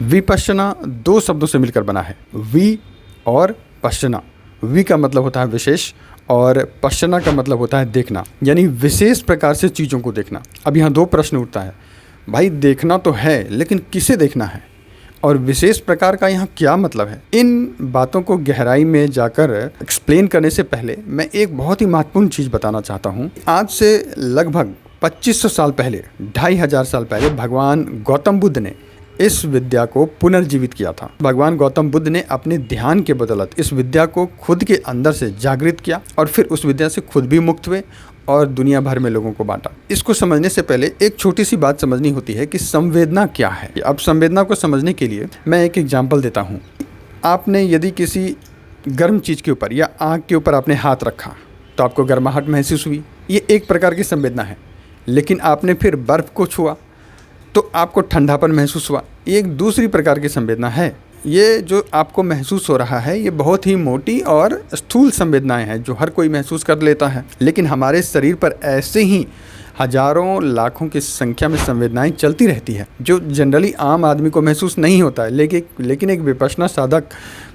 विपश्यना दो शब्दों से मिलकर बना है, वि और पश्यना। वि का मतलब होता है विशेष और पश्यना का मतलब होता है देखना, यानी विशेष प्रकार से चीज़ों को देखना। अब यहाँ दो प्रश्न उठता है, भाई देखना तो है लेकिन किसे देखना है और विशेष प्रकार का यहाँ क्या मतलब है। इन बातों को गहराई में जाकर एक्सप्लेन करने से पहले मैं एक बहुत ही महत्वपूर्ण चीज़ बताना चाहता हूँ। आज से लगभग 2500 साल पहले, 2500 साल पहले भगवान गौतम बुद्ध ने इस विद्या को पुनर्जीवित किया था। भगवान गौतम बुद्ध ने अपने ध्यान के बदौलत इस विद्या को खुद के अंदर से जागृत किया और फिर उस विद्या से खुद भी मुक्त हुए और दुनिया भर में लोगों को बांटा। इसको समझने से पहले एक छोटी सी बात समझनी होती है कि संवेदना क्या है। अब संवेदना को समझने के लिए मैं एक एग्जाम्पल देता हूँ। आपने यदि किसी गर्म चीज़ के ऊपर या आग के ऊपर आपने हाथ रखा तो आपको गर्माहट महसूस हुई, ये एक प्रकार की संवेदना है। लेकिन आपने फिर बर्फ़ को छुआ तो आपको ठंडापन महसूस हुआ, ये एक दूसरी प्रकार की संवेदना है। ये जो आपको महसूस हो रहा है ये बहुत ही मोटी और स्थूल संवेदनाएं हैं जो हर कोई महसूस कर लेता है। लेकिन हमारे शरीर पर ऐसे ही हजारों लाखों की संख्या में संवेदनाएं चलती रहती है जो जनरली आम आदमी को महसूस नहीं होता है, लेकिन एक विपश्यना साधक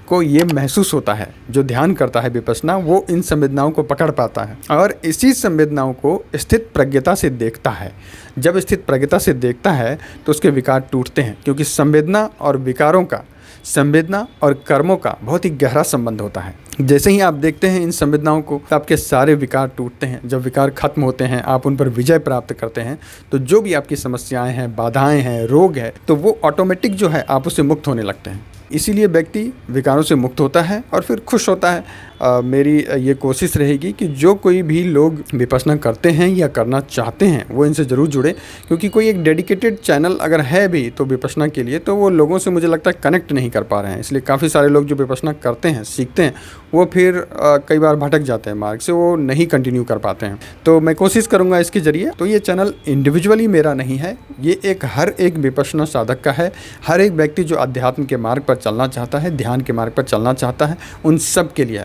को ये महसूस होता है। जो ध्यान करता है विपश्यना, वो इन संवेदनाओं को पकड़ पाता है और इसी संवेदनाओं को स्थित प्रज्ञता से देखता है। जब स्थित प्रज्ञता से देखता है तो उसके विकार टूटते हैं, क्योंकि संवेदना और विकारों का, संवेदना और कर्मों का बहुत ही गहरा संबंध होता है। जैसे ही आप देखते हैं इन संवेदनाओं को, आपके सारे विकार टूटते हैं। जब विकार खत्म होते हैं, आप उन पर विजय प्राप्त करते हैं, तो जो भी आपकी समस्याएं हैं, बाधाएं हैं, रोग है, तो वो ऑटोमेटिक जो है आप उससे मुक्त होने लगते हैं। इसीलिए व्यक्ति विकारों से मुक्त होता है और फिर खुश होता है। मेरी ये कोशिश रहेगी कि जो कोई भी लोग विपश्यना करते हैं या करना चाहते हैं वो इनसे ज़रूर जुड़े, क्योंकि कोई एक डेडिकेटेड चैनल अगर है भी तो विपश्यना के लिए, तो वो लोगों से मुझे लगता है कनेक्ट नहीं कर पा रहे हैं। इसलिए काफ़ी सारे लोग जो विपश्यना करते हैं, सीखते हैं, वो फिर कई बार भटक जाते हैं मार्ग से, वो नहीं कंटिन्यू कर पाते हैं। तो मैं कोशिश करूँगा इसके ज़रिए। तो ये चैनल इंडिविजुअली मेरा नहीं है, ये हर एक विपश्यना साधक का है। हर एक व्यक्ति जो अध्यात्म के मार्ग पर चलना चाहता है, ध्यान के मार्ग पर चलना चाहता है, उन सब के लिए है।